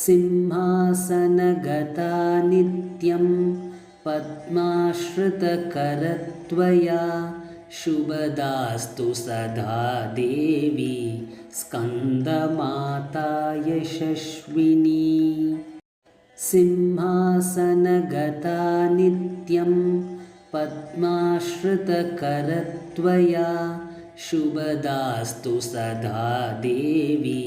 सिंहासनगता नित्यं पद्माश्रितकरत्वया शुभदास्तु सदा देवी स्कन्दमाता यशस्विनी। सिंहासनगता नित्यं पद्माश्रितकरत्वया शुभदास्तु सदा देवी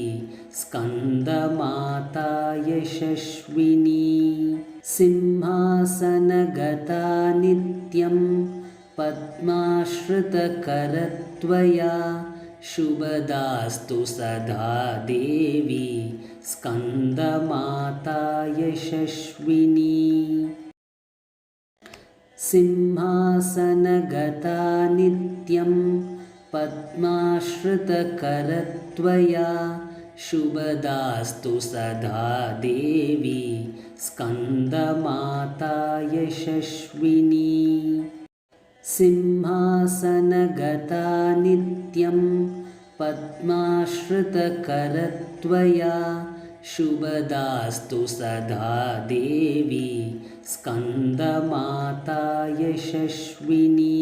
स्कन्दमाता यशस्विनी। सिंहासनगता नित्यं पद्माश्रितकरत्वया शुभदास्तु सदा देवी स्कन्दमाता यशस्विनी। सिंहासनगता नित्यं पद्माश्रितकरत्वया शुभदास्तु सदा देवी स्कन्दमाता यशस्विनी। सिंहासनगता नित्यं पद्माश्रितकरत्वया शुभदास्तु सदा देवी स्कन्दमाता यशस्विनी।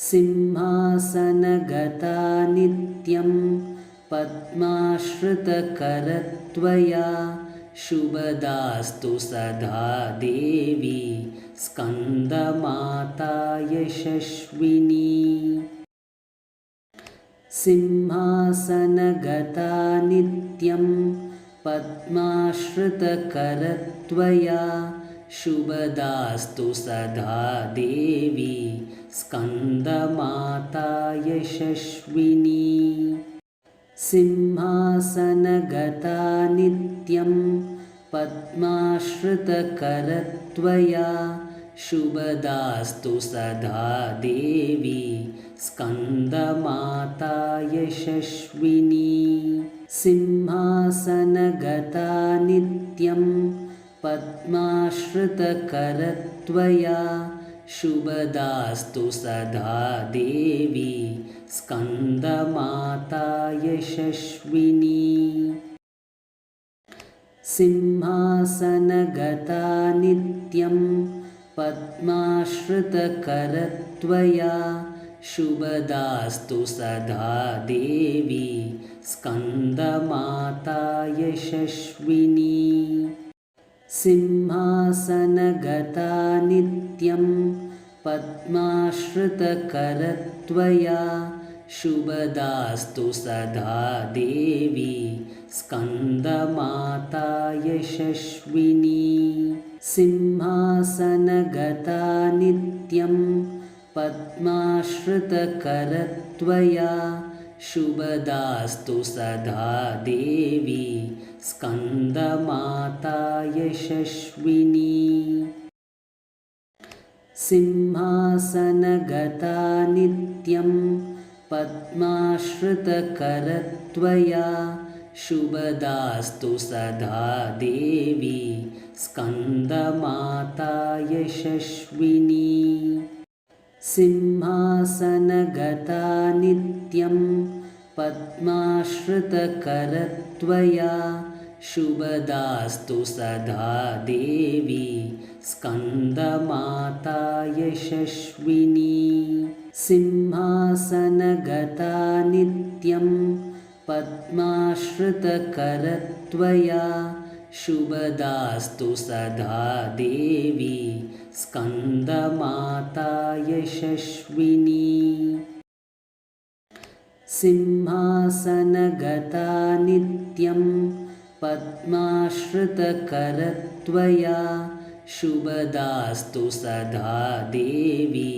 सिंहासनगता नित्यं पद्माश्रितकरत्वया शुभदास्तु सदा देवी स्कन्दमाता यशस्विनी। सिंहासनगता नित्यं पद्माश्रितकरत्वया शुभदास्तु सदा देवी स्कन्दमाता यशस्विनी। सिंहासनगता नित्यं पद्माश्रितकरत्वया शुभदास्तु सदा देवी स्कन्दमाता यशस्विनी। सिंहासनगता नित्यं पद्माश्रितकरत्वया शुभदास्तु सदा देवी स्कन्दमाता यशस्विनी। सिंहासनगता नित्यं पद्माश्रितकरत्वया शुभदास्तु सदा देवी स्कन्दमाता यशस्विनी। सिंहासनगता नित्यं पद्माश्रितकरत्वया शुभदास्तु सदा देवी स्कन्दमाता यशस्विनी। सिंहासनगता नित्यं पद्माश्रितकरत्वया शुभदास्तु सदा देवी स्कन्दमाता यशस्विनी। सिंहासनगता नित्यं पद्माश्रितकरत्वया शुभदास्तु सदा देवी स्कन्दमाता यशस्विनी। सिंहासनगता नित्यं पद्माश्रितकरत्वया शुभदास्तु सदा देवी स्कन्दमाता यशस्विनी। सिंहासनगता नित्यं पद्माश्रितकरत्वया शुभदास्तु सदा देवी स्कन्दमाता यशस्विनी। सिंहासनगता नित्यं पद्माश्रितकरत्वया शुभदास्तु सदा देवी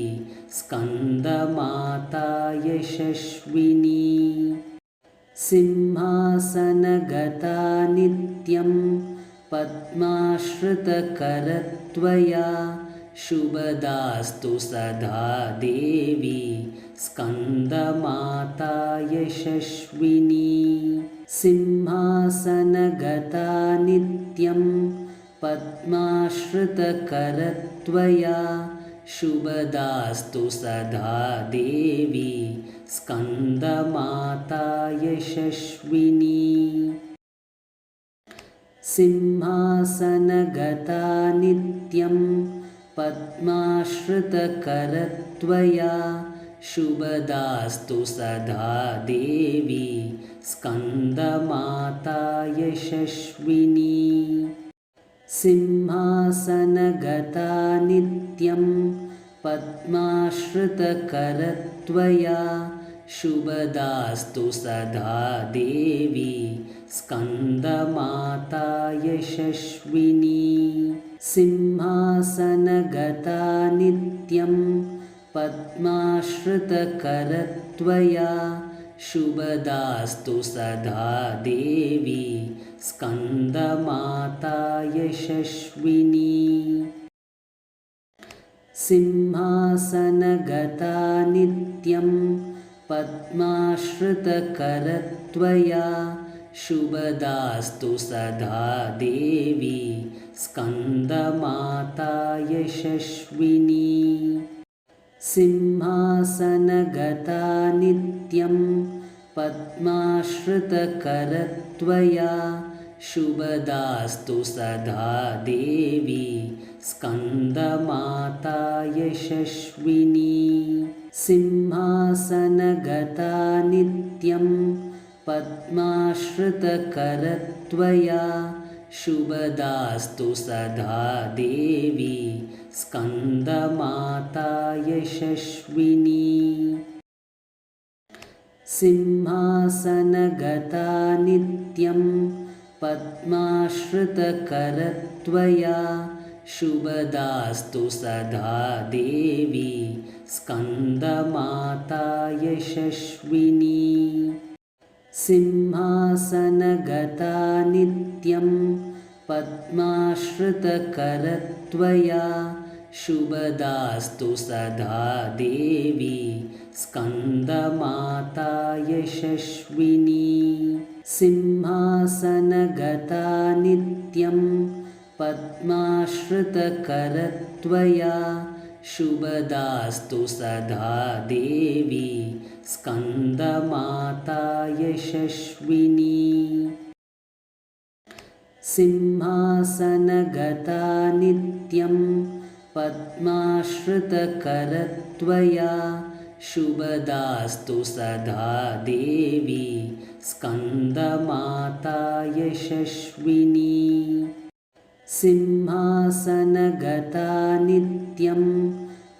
स्कन्दमाता यशस्विनी। सिंहासनगता नित्यं पद्माश्रितकरत्वया शुभदास्तु सदा देवी स्कन्दमाता यशस्विनी। सिंहासनगता नित्यं पद्माश्रितकरत्वया शुभदास्तु सदा देवी स्कन्दमाता यशस्विनी। सिंहासनगता नित्यं पद्माश्रितकरत्वया शुभदास्तु सदा देवी स्कन्दमाता यशस्विनी सिंहासनगता नित्यं पद्माश्रितकरत्वया शुभदास्तु सदा देवी स्कन्दमाता यशस्विनी सिंहासनगता नित्यं पद्माश्रितकरत्वया शुभदास्तु सदा देवी स्कन्दमाता यशस्विनी सिंहासनगता नित्यं पद्माश्रितकरत्वया शुभदास्तु सदा देवी स्कन्दमाता यशस्विनी सिंहासनगता नित्यं पद्माश्रितकरत्वया शुभदास्तु सदा देवी स्कन्दमाता यशस्विनी सिंहासनगता नित्यं पद्माश्रितकरत्वया शुभदास्तु सदा देवी स्कन्दमाता यशस्विनी सिंहासनगता नित्यं पद्माश्रितकरत्वया शुभदास्तु सदा देवी स्कन्दमाता यशस्विनी सिंहासनगता नित्यं पद्माश्रितकरत्वया शुभदास्तु सदा देवी स्कन्दमाता यशस्विनी सिंहासनगता नित्यं पद्माश्रितकरत्वया शुभदास्तु सदा देवी स्कन्दमाता यशस्विनी सिंहासनगता नित्यं पद्माश्रितकरत्वया शुभदास्तु सदा देवी स्कन्दमाता यशस्विनी सिंहासनगता नित्यं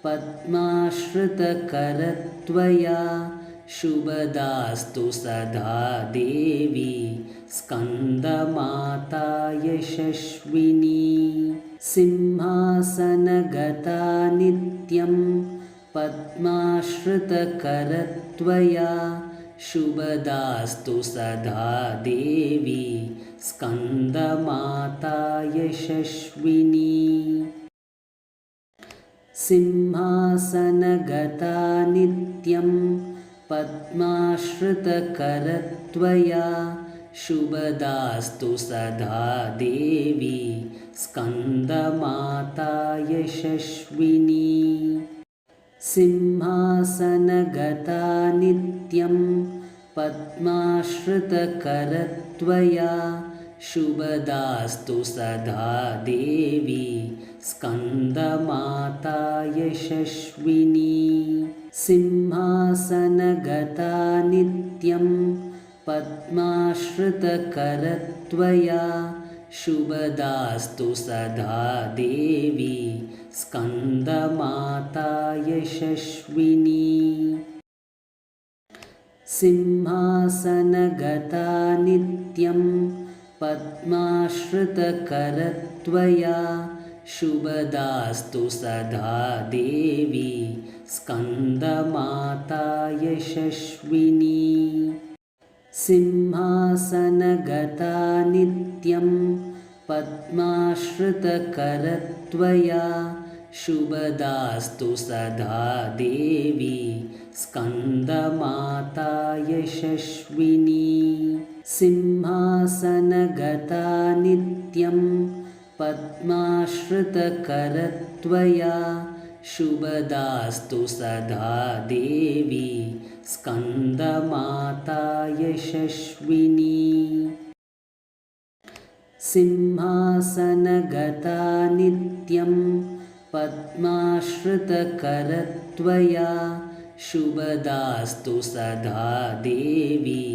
पद्माश्रितकरत्वया शुभदास्तु सदा देवी स्कन्दमाता यशस्विनी सिंहासनगता नित्यं पद्माश्रितकरत्वया शुभदास्तु सदा देवी स्कन्दमाता यशस्विनी सिंहासनगता नित्यं पद्माश्रितकरत्वया शुभदास्तु सदा देवी स्कन्दमाता यशस्विनी सिंहासनगता नित्यं पद्माश्रितकरत्वया शुभदास्तु सदा देवी स्कन्दमाता यशस्विनी सिंहासनगता नित्यं पद्माश्रितकरत्वया शुभदास्तु सदा देवी स्कन्दमाता यशस्विनी सिंहासनगता नित्यं पद्माश्रितकरत्वया शुभदास्तु सदा देवी स्कन्दमाता यशस्विनी सिंहासनगता नित्यं पद्माश्रितकरत्वया शुभदास्तु सदा देवी स्कन्दमाता यशस्विनी सिंहासनगता नित्यं पद्माश्रितकरत्वया शुभदास्तु सदा देवी स्कन्दमाता यशस्विनी सिंहासनगता नित्यं पद्माश्रितकरत्वया शुभदास्तु सदा देवी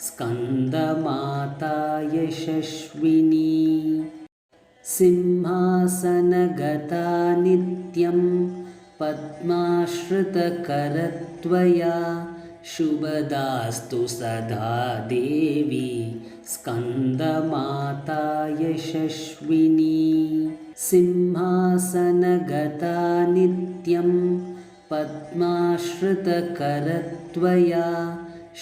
स्कन्दमाता यशस्विनी सिंहासनगता नित्यं पद्माश्रितकरत्वया शुभदास्तु सदा देवी स्कन्दमाता यशस्विनी सिंहासनगता नित्यं पद्माश्रितकरत्वया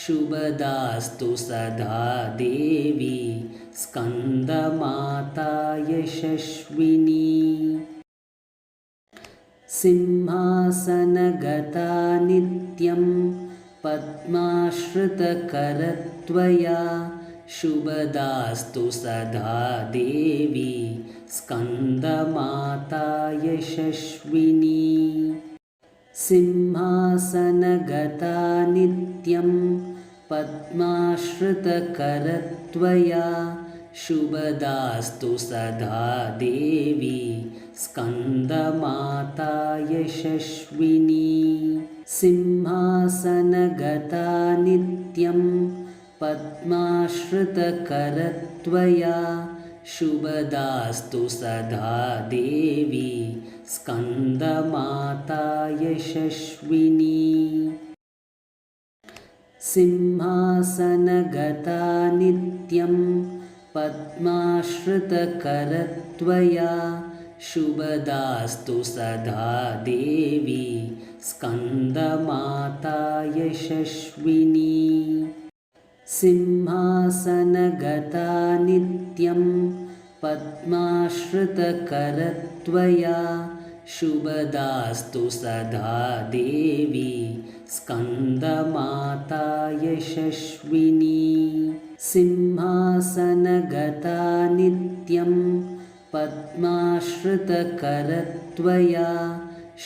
शुभदास्तु सदा देवी स्कन्दमाता यशस्विनी सिंहासनगता नित्यं पद्माश्रितकरत्वया शुभदास्तु सदा देवी स्कन्दमाता यशस्विनी सिंहासनगता नित्यं पद्माश्रितकरत्वया शुभदास्तु सदा देवी स्कन्दमाता यशस्विनी सिंहासनगता नित्यं पद्माश्रितकरत्वया शुभदास्तु सदा देवी स्कन्दमाता यशस्विनी सिंहासनगता नित्यं पद्माश्रितकरत्वया शुभदास्तु सदा देवी स्कन्दमाता यशस्विनी सिंहासनगता नित्यं पद्माश्रितकरत्वया शुभदास्तु सदा देवी स्कन्दमाता यशस्विनी सिंहासनगता नित्यं पद्माश्रितकरत्वया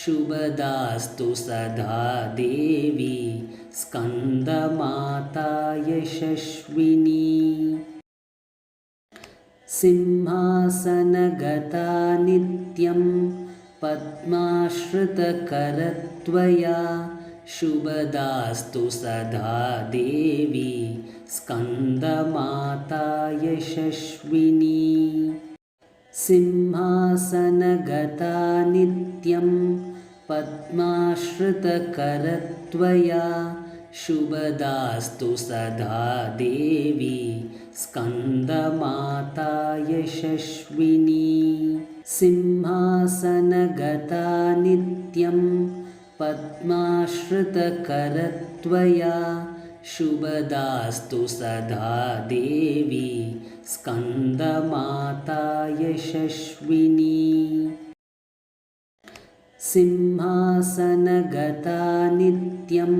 शुभदास्तु सदा देवी स्कन्दमाता यशस्विनी सिंहासनगता नित्यं पद्माश्रितकरत्वया शुभदास्तु सदा देवी स्कन्दमाता यशस्विनी सिंहासनगता नित्यं पद्माश्रितकरत्वया शुभदास्तु सदा देवी स्कन्दमाता यशस्विनी सिंहासनगता नित्यं पद्माश्रितकरत्वया शुभदास्तु सदा देवी स्कन्दमाता यशस्विनी सिंहासनगता नित्यं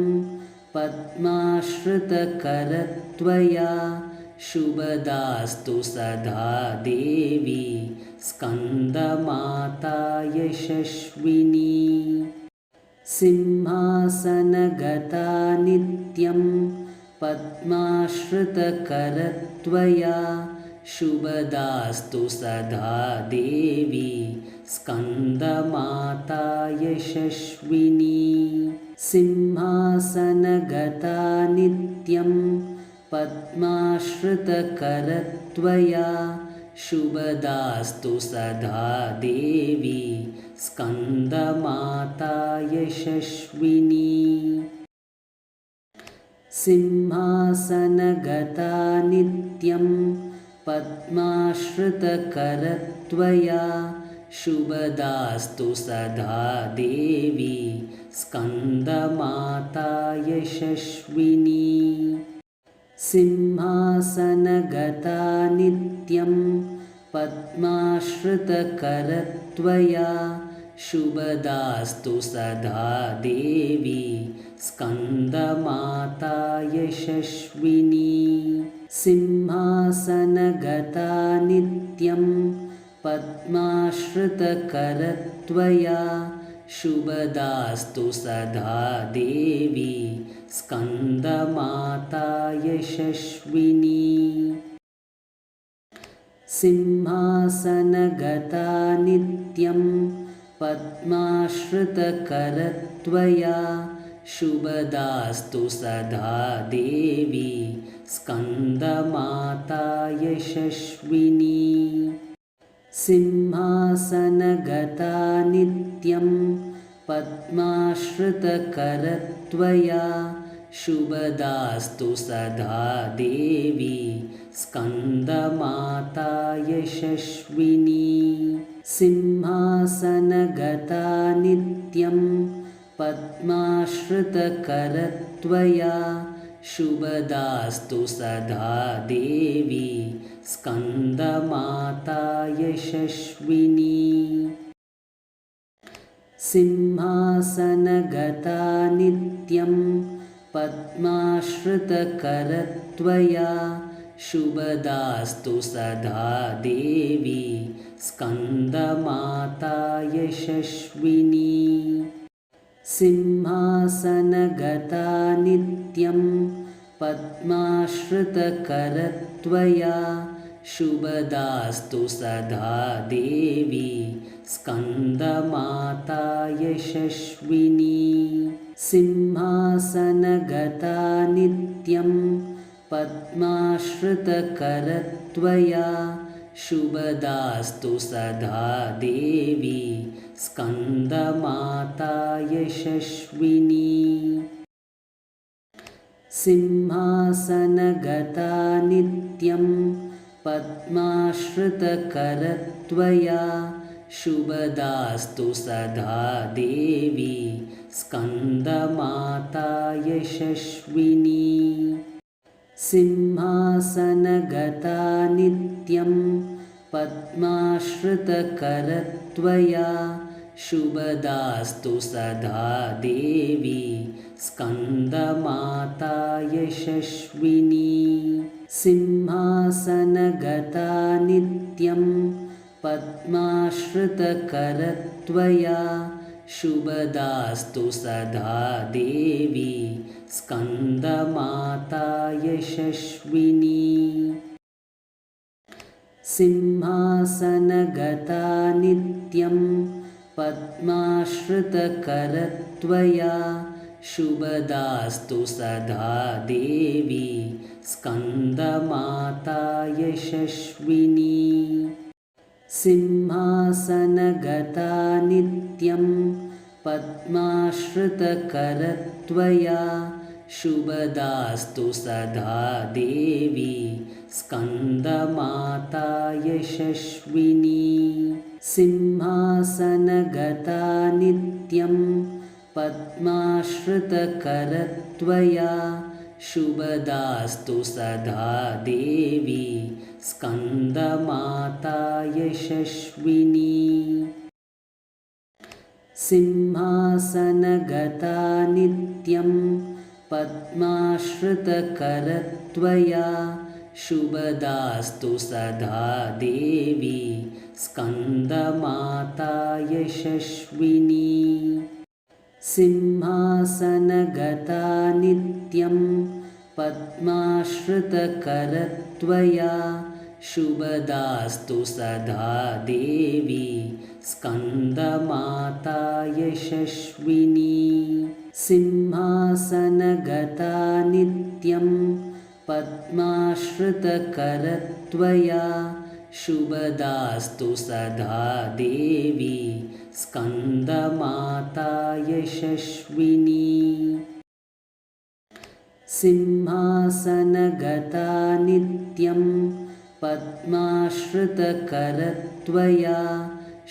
पद्माश्रितकरत्वया शुभदास्तु सदा देवी स्कन्दमाता यशस्विनी सिंहासनगता नित्यं पद्माश्रितकरत्वया शुभदास्तु सदा देवी स्कन्दमाता यशस्विनी सिंहासनगता नित्यं पद्माश्रितकरत्वया शुभदास्तु सदा देवी स्कन्दमाता यशस्विनी सिंहासनगता नित्यं पद्माश्रितकरत्वया शुभदास्तु सदा देवी स्कन्दमाता यशस्विनी सिंहासनगता नित्यं पद्माश्रितकरत्वया शुभदास्तु सदा देवी स्कन्दमाता यशस्विनी सिंहासनगता नित्यं पद्माश्रितकरत्वया शुभदास्तु सदा देवी स्कन्दमाता यशस्विनी सिंहासनगता नित्यं पद्माश्रितकरत्वया शुभदास्तु सदा देवी स्कन्दमाता यशस्विनी सिंहासनगता नित्यं पद्माश्रितकरत्वया शुभदास्तु सदा देवी स्कन्दमाता यशस्विनी सिंहासनगता नित्यं पद्माश्रितकरत्वया शुभदास्तु सदा देवी स्कन्दमाता यशस्विनी सिंहासनगता नित्यं पद्माश्रितकरत्वया शुभदास्तु सदा देवी स्कन्दमाता यशस्विनी सिंहासनगता नित्यं पद्माश्रितकरत्वया शुभदास्तु सदा देवी स्कन्दमाता यशस्विनी सिंहासनगता नित्यं पद्माश्रितकरत्वया शुभदास्तु सदा देवी स्कन्दमाता यशस्विनी सिंहासनगता नित्यं पद्माश्रितकरत्वया शुभदास्तु सदा देवी स्कन्दमाता यशस्विनी सिंहासनगता नित्यं पद्माश्रितकरत्वया शुभदास्तु सदा देवी स्कन्दमाता यशस्विनी सिंहासनगता नित्यं पद्माश्रितकरत्वया शुभदास्तु सदा देवी स्कन्दमाता यशस्विनी सिंहासनगता नित्यं पद्माश्रितकरत्वया शुभदास्तु सदा देवी स्कन्दमाता यशस्विनी सिंहासनगता नित्यं पद्माश्रितकरत्वया शुभदास्तु सदा देवी स्कन्दमाता यशस्विनी सिंहासनगता नित्यं पद्माश्रितकरत्वया शुभदास्तु सदा देवी स्कन्दमाता यशस्विनी सिंहासनगता नित्यं पद्माश्रितकरत्वया शुभदास्तु सदा देवी स्कन्दमाता यशस्विनी सिंहासनगता नित्यं पद्माश्रितकरत्वया शुभदास्तु सदा देवी स्कन्दमाता यशस्विनी सिंहासनगता नित्यं पद्माश्रितकरत्वया शुभदास्तु सदा देवी स्कन्दमाता यशस्विनी सिंहासनगता नित्यं पद्माश्रितकरत्वया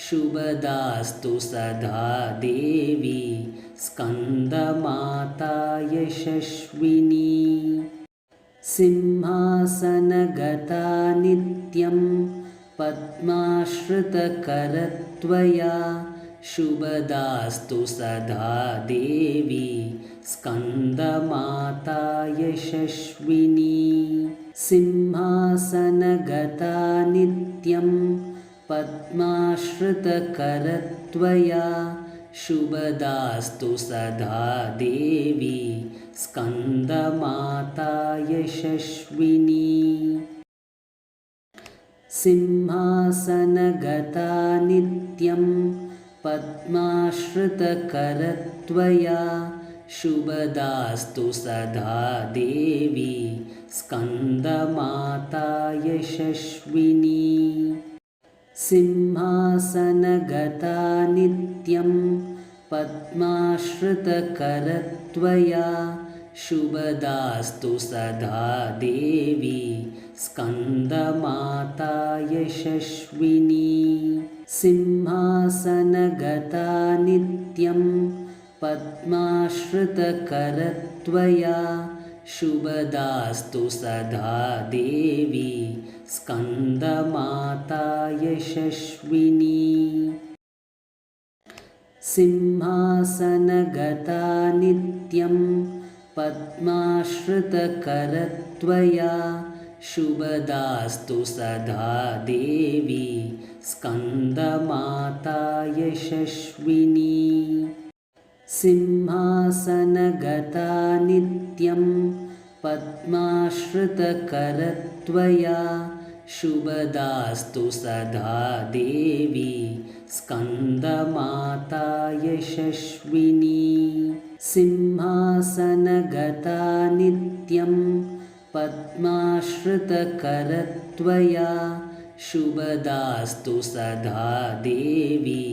शुभदास्तु सदा देवी स्कन्दमाता यशस्विनी सिंहासनगता नित्यं पद्माश्रितकरत्वया शुभदास्तु सदा देवी स्कन्दमाता यशस्विनी सिंहासनगता नित्यं पद्माश्रितकरत्वया शुभदास्तु सदा देवी स्कन्दमाता यशस्विनी सिंहासनगता नित्यं पद्माश्रितकरत्वया शुभदास्तु सदा देवी स्कन्दमाता यशस्विनी सिंहासनगता नित्यं पद्माश्रितकरत्वया शुभदास्तु सदा देवी स्कन्दमाता यशस्विनी सिंहासनगता नित्यं पद्माश्रितकरत्वया शुभदास्तु सदा देवी स्कन्दमाता यशस्विनी सिंहासनगता नित्यं पद्माश्रितकरत्वया शुभदास्तु सदा देवी स्कन्दमाता यशस्विनी सिंहासनगता नित्यं पद्माश्रितकरत्वया शुभदास्तु सदा देवी स्कन्दमाता यशस्विनी सिंहासनगता नित्यं पद्माश्रितकरत्वया शुभदास्तु सदा देवी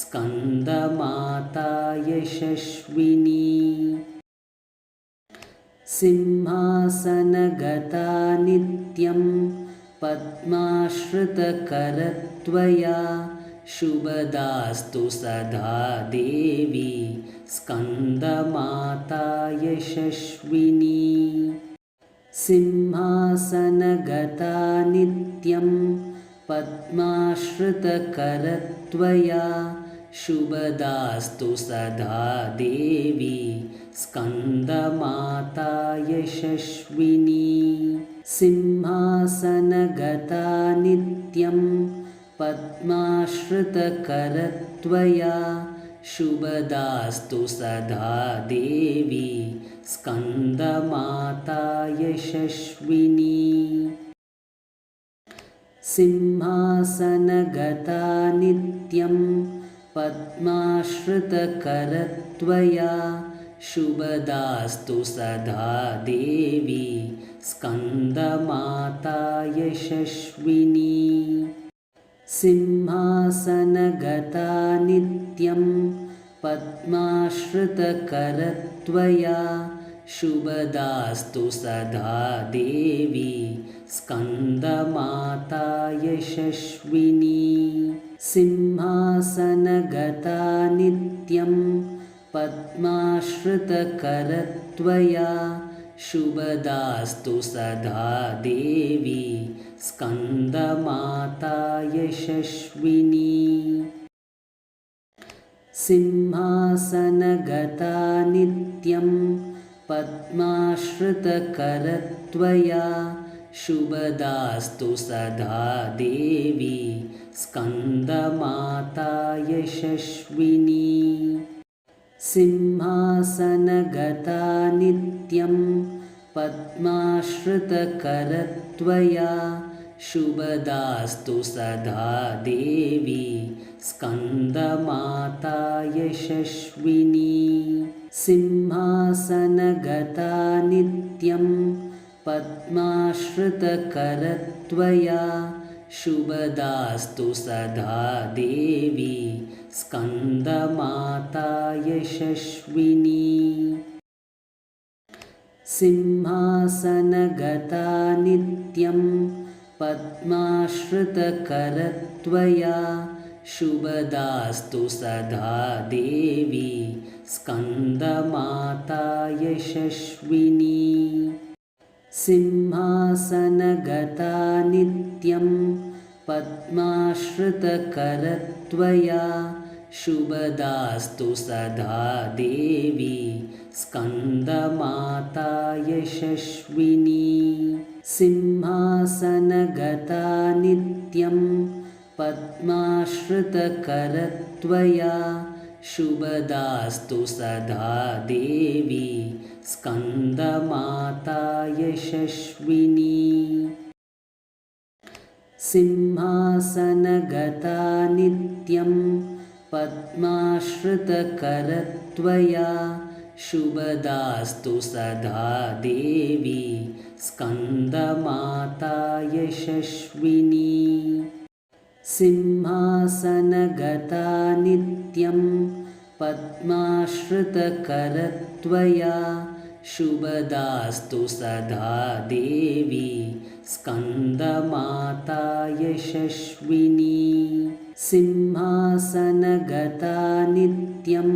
स्कन्दमाता यशस्विनी सिंहासनगता नित्यं पद्माश्रितकरत्वया शुभदास्तु सदा देवी स्कन्दमाता यशस्विनी सिंहासनगता नित्यं पद्माश्रितकरत्वया शुभदास्तु सदा देवी स्कन्दमाता यशस्विनी सिंहासनगता नित्यं पद्माश्रितकरत्वया शुभदास्तु सदा देवी स्कन्दमाता यशस्विनी सिंहासनगता नित्यं पद्माश्रितकरत्वया शुभदास्तु सदा देवी स्कन्दमाता यशस्विनी सिंहासनगता नित्यं पद्माश्रितकरत्वया शुभदास्तु सदा देवी स्कन्दमाता यशस्विनी सिंहासनगता नित्यं पद्माश्रितकरत्वया शुभदास्तु सदा देवी स्कन्दमाता यशस्विनी सिंहासनगता नित्यं पद्माश्रितकरत्वया शुभदास्तु सदा देवी स्कन्दमाता यशस्विनी सिंहासनगता नित्यं पद्माश्रितकरत्वया शुभदास्तु सदा देवी स्कन्दमाता यशस्विनी सिंहासनगता नित्यं पद्माश्रितकरत्वया शुभदास्तु सदा देवी स्कन्दमाता यशस्विनी सिंहासनगता नित्यं पद्माश्रितकरत्वया शुभदास्तु सदा देवी स्कन्दमाता यशस्विनी सिंहासनगता नित्यं पद्माश्रितकरत्वया शुभदास्तु सदा देवी स्कन्दमाता यशस्विनी सिंहासनगता नित्यं पद्माश्रितकरत्वया शुभदास्तु सदा देवी स्कन्दमाता यशस्विनी सिंहासनगता नित्यं पद्माश्रितकरत्वया शुभदास्तु सदा देवी स्कन्दमाता यशस्विनी सिंहासनगता नित्यं पद्माश्रितकरत्वया शुभदास्तु सदा देवी स्कन्दमाता यशस्विनी सिंहासनगता नित्यं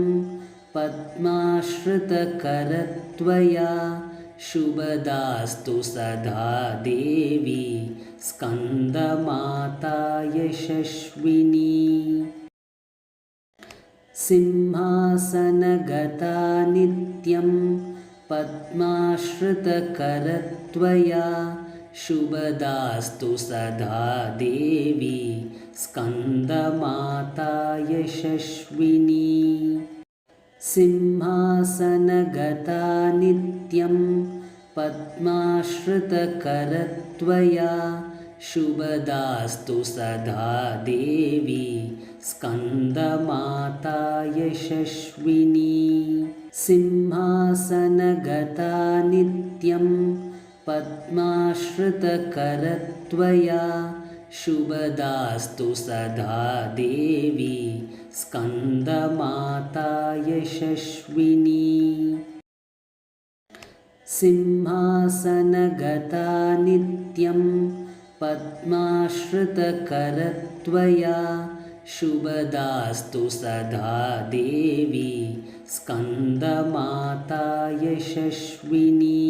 पद्माश्रितकरत्वया शुभदास्तु सदा देवी स्कन्दमाता यशस्विनी सिंहासनगता नित्यं पद्माश्रितकरत्वया शुभदास्तु सदा देवी स्कन्दमाता यशस्विनी सिंहासनगता नित्यं पद्माश्रितकरत्वया शुभदास्तु सदा देवी स्कन्दमाता यशस्विनी सिंहासनगता नित्यं पद्माश्रितकरत्वया शुभदास्तु सदा देवी स्कन्दमाता यशस्विनी सिंहासनगता नित्यं पद्माश्रितकरत्वया शुभदास्तु सदा देवी स्कन्दमाता यशस्विनी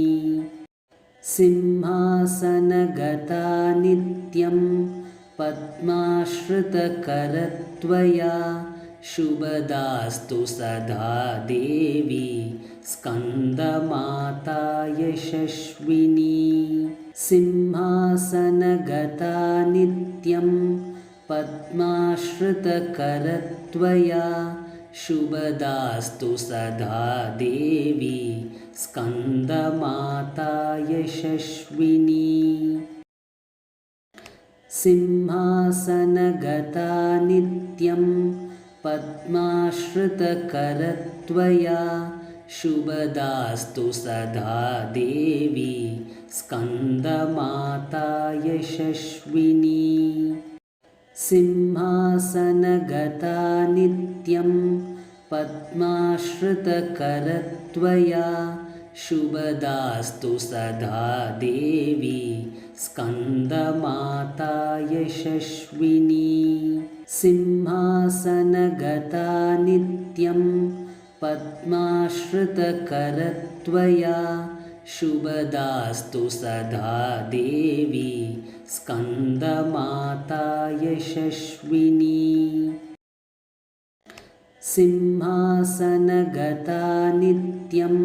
सिंहासनगता नित्यं पद्माश्रितकरत्वया शुभदास्तु सदा देवी स्कन्दमाता यशस्विनी सिंहासनगता नित्यं पद्माश्रितकरत्वया शुभदास्तु सदा देवी स्कन्दमाता यशस्विनी सिंहासनगता नित्यं पद्माश्रितकरत्वया शुभदास्तु सदा देवी स्कन्दमाता यशस्विनी सिंहासनगता नित्यं पद्माश्रितकरत्वया शुभदास्तु सदा देवी स्कन्दमाता यशस्विनी सिंहासनगता नित्यं पद्माश्रितकरत्वया शुभदास्तु सदा देवी स्कन्दमाता यशस्विनी सिंहासनगता नित्यं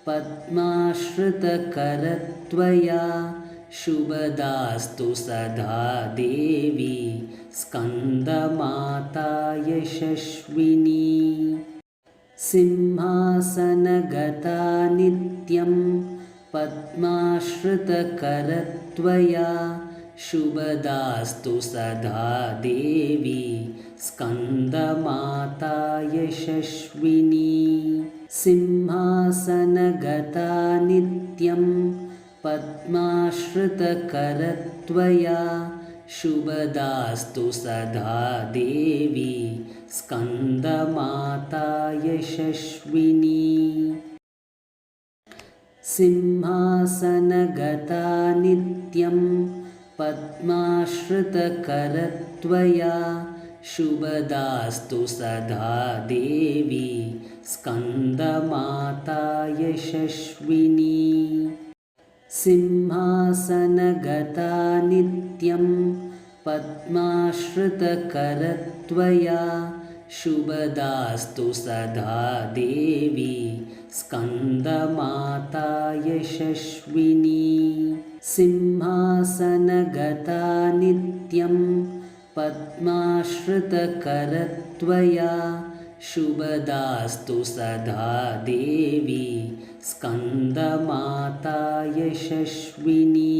पद्माश्रितकरत्वया शुभदास्तु सदा देवी स्कन्दमाता यशस्विनी सिंहासनगता नित्यं पद्माश्रितकरत्वया शुभदास्तु सदा देवी स्कन्दमाता यशस्विनी सिंहासनगता नित्यं पद्माश्रितकरत्वया शुभदास्तु सदा देवी स्कन्दमाता यशस्विनी सिंहासनगता नित्यं पद्माश्रितकरत्वया शुभदास्तु सदा देवी स्कन्दमाता यशस्विनी सिंहासनगता नित्यं पद्माश्रितकरत्वया शुभदास्तु सदा देवी स्कन्दमाता यशस्विनी सिंहासनगता नित्यं पद्माश्रितकरत्वया शुभदास्तु सदा देवी स्कन्दमाता यशस्विनी